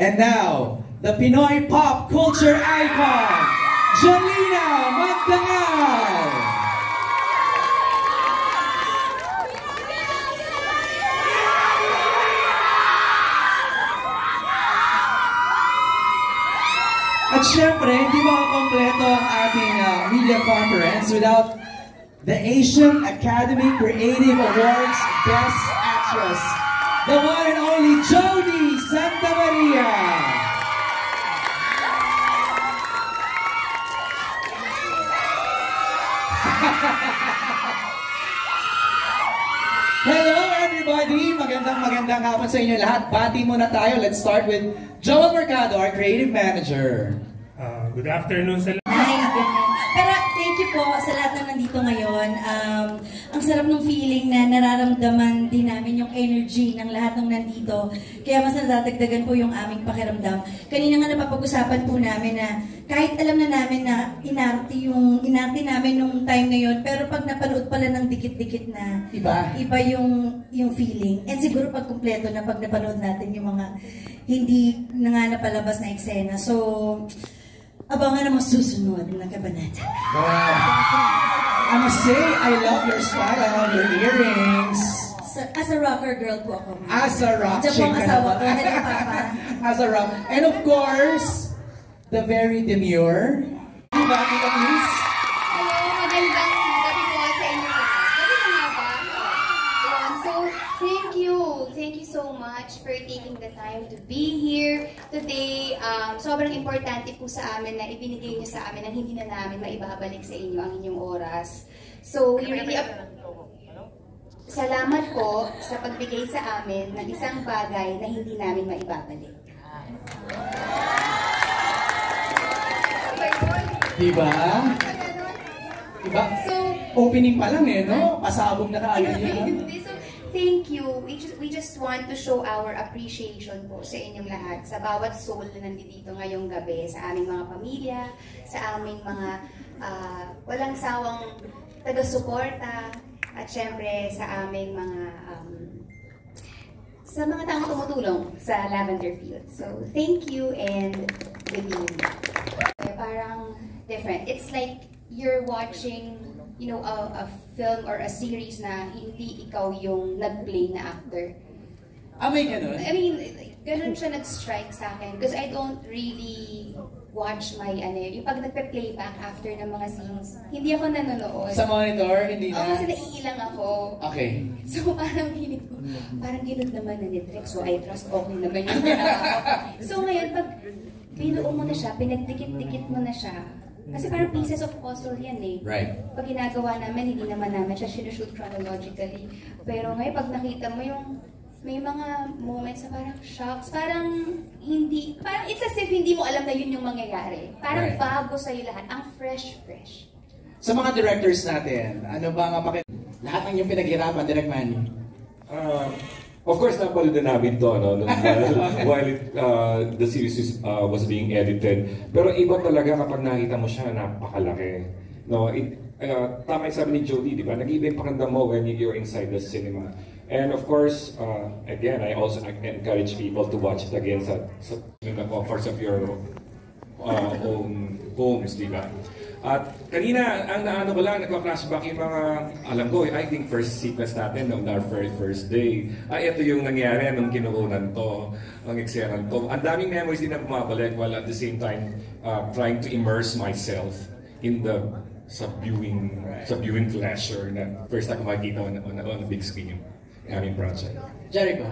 And now, the Pinoy pop culture icon, Jolina Magdangal! At syempre, hindi makakompleto ang ating media conference without the Asian Academy Creative Awards Best Actress, the one and only Jodie Santa Maria. Hello everybody! Magandang hapon sa inyo lahat. Bati muna tayo. Let's start with Joel Mercado, our creative manager. Good afternoon sa lahat. Ay, ganun. Pero thank you po sa lahat na nandito ngayon. Ang sarap ng feeling na nararamdaman din namin yung energy ng lahat ng nandito. Kaya mas nadadagdagan po yung aming pakiramdam. Kanina nga napapag-usapan po namin na kahit alam na namin na inarte namin nung time ngayon, pero pag napanood pala ng dikit-dikit na, iba yung feeling. And siguro pag kumpleto na pag napanood natin yung mga hindi na nga napalabas na eksena. So, abangan ang susunod na kabanata. I must say, I love your style. I love your earrings. As a rocker girl po ako. As a rock chick. Diyan po ang asawa ko. Hello, Papa. As a rock. And of course, the very demure. Diba, Tita Please? Hello, magandang gabi po sa inyo lahat. Gabi na nga ba? So, thank you so much for taking the time to be here today. Sobrang importante po sa amin na ibinigay niyo sa amin na hindi na namin maibabalik sa inyo ang inyong oras. So, we really salamat po sa pagbigay sa amin ng isang bagay na hindi namin maibabalik. Diba? Diba? So, opening pa lang no? Pasabog na kaagad yun. So, thank you. We just want to show our appreciation po sa inyong lahat, sa bawat soul na nandito ngayong gabi, sa aming mga pamilya, sa aming mga walang sawang taga-suporta, at syempre sa aming mga sa mga taong tumutulong sa Lavender Field. So, thank you and good evening. Parang different. It's like you're watching, you know, a film or a series na hindi ikaw yung nag-play na actor. May ganun? I mean, ganun siya nag-strike sa akin because I don't really watch my, yung pag nagpe-playback after ng mga scenes, hindi ako nanonood. Sa monitor, hindi na? Oo, kasi naiilang ako. Okay. So, parang feeling ko, parang ginod naman na Netflix, so I trust okay naman yung ginawa ko. So, ngayon, pag binuo mo na siya, pinagdikit-dikit mo na siya, kasi parang pieces of puzzle yan eh. Right. Pag ginagawa namin, hindi naman namin siya sinushoot chronologically. Pero ngayon, pag nakita mo yung may mga moments na parang shocks, parang it's as if hindi mo alam na yun yung mangyayari. Parang right. Bago sa'yo lahat, ang fresh. Sa mga directors natin, ano ba nga lahat ng yung pinaghirapan, Direk Manny? Of course, napanood na namin to, no? while the series was being edited. Pero iba talaga kapag nakita mo siya, napakalaki. No, tama yung sabi ni Jodie, di ba? Nag-iba yung pakiramdam mo when you're inside the cinema. And of course, again, I also encourage people to watch it again sa the comforts of your own homes, di ba? At kanina, ang naano ko lang, nagpa-flashback yung mga, alam ko, I think first sequence natin on our first day. Ito yung nangyari nung kinukunan to, ang eksenan to. Ang daming memories din na bumabalik while at the same time trying to immerse myself in the sa viewing pleasure na first time ko makikita on a big screen yung aming project. Jericho?